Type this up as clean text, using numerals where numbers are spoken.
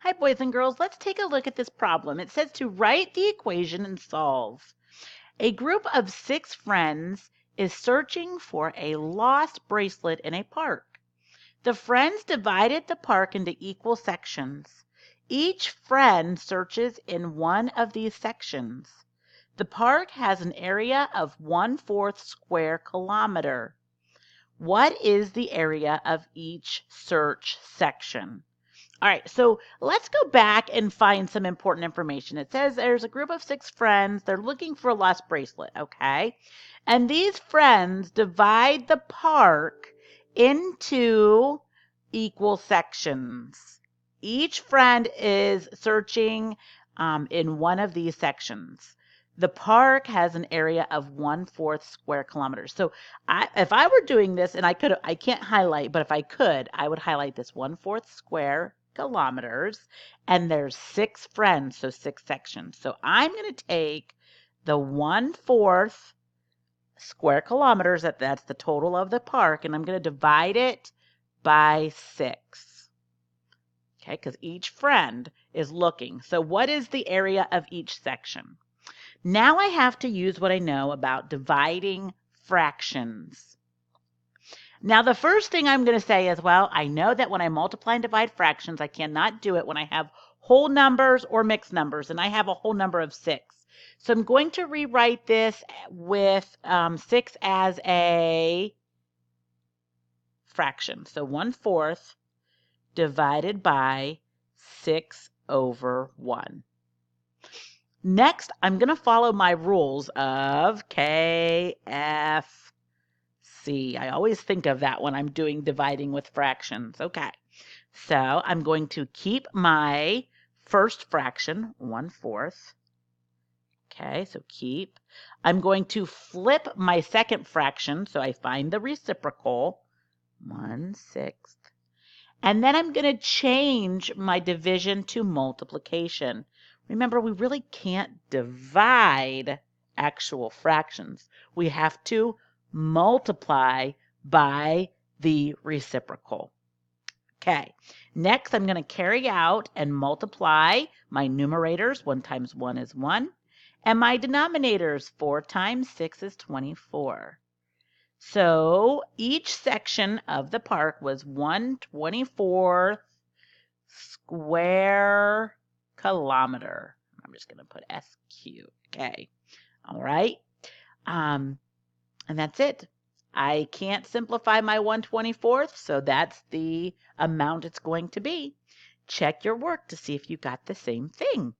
Hi, boys and girls. Let's take a look at this problem. It says to write the equation and solve. A group of 6 friends is searching for a lost bracelet in a park. The friends divided the park into equal sections. Each friend searches in one of these sections. The park has an area of 1/4 square kilometer. What is the area of each search section? All right, so let's go back and find some important information. It says there's a group of 6 friends. They're looking for a lost bracelet, okay? And these friends divide the park into equal sections. Each friend is searching in one of these sections. The park has an area of 1/4 square kilometers. So if I were doing this, and I can't highlight, but if I could, I would highlight this 1/4 square kilometers, and there's 6 friends, so 6 sections. So I'm going to take the 1/4 square kilometers, that's the total of the park, and I'm going to divide it by 6. Okay, because each friend is looking. So what is the area of each section? Now I have to use what I know about dividing fractions. Now, the first thing I'm going to say is, well, I know that when I multiply and divide fractions, I cannot do it when I have whole numbers or mixed numbers, and I have a whole number of 6. So I'm going to rewrite this with 6 as a fraction. So 1/4 divided by 6/1. Next, I'm going to follow my rules of KFC. I always think of that when I'm doing dividing with fractions. Okay, so I'm going to keep my first fraction, 1/4. Okay, so keep. I'm going to flip my second fraction, so I find the reciprocal, 1/6. And then I'm going to change my division to multiplication. Remember, we really can't divide actual fractions. We have to multiply by the reciprocal. Okay, next I'm going to carry out and multiply my numerators. 1 times 1 is 1. And my denominators, 4 times 6 is 24. So each section of the park was 1/24 square kilometer. I'm just going to put SQ. Okay. All right. And that's it. I can't simplify my 1/24th, so that's the amount it's going to be. Check your work to see if you got the same thing.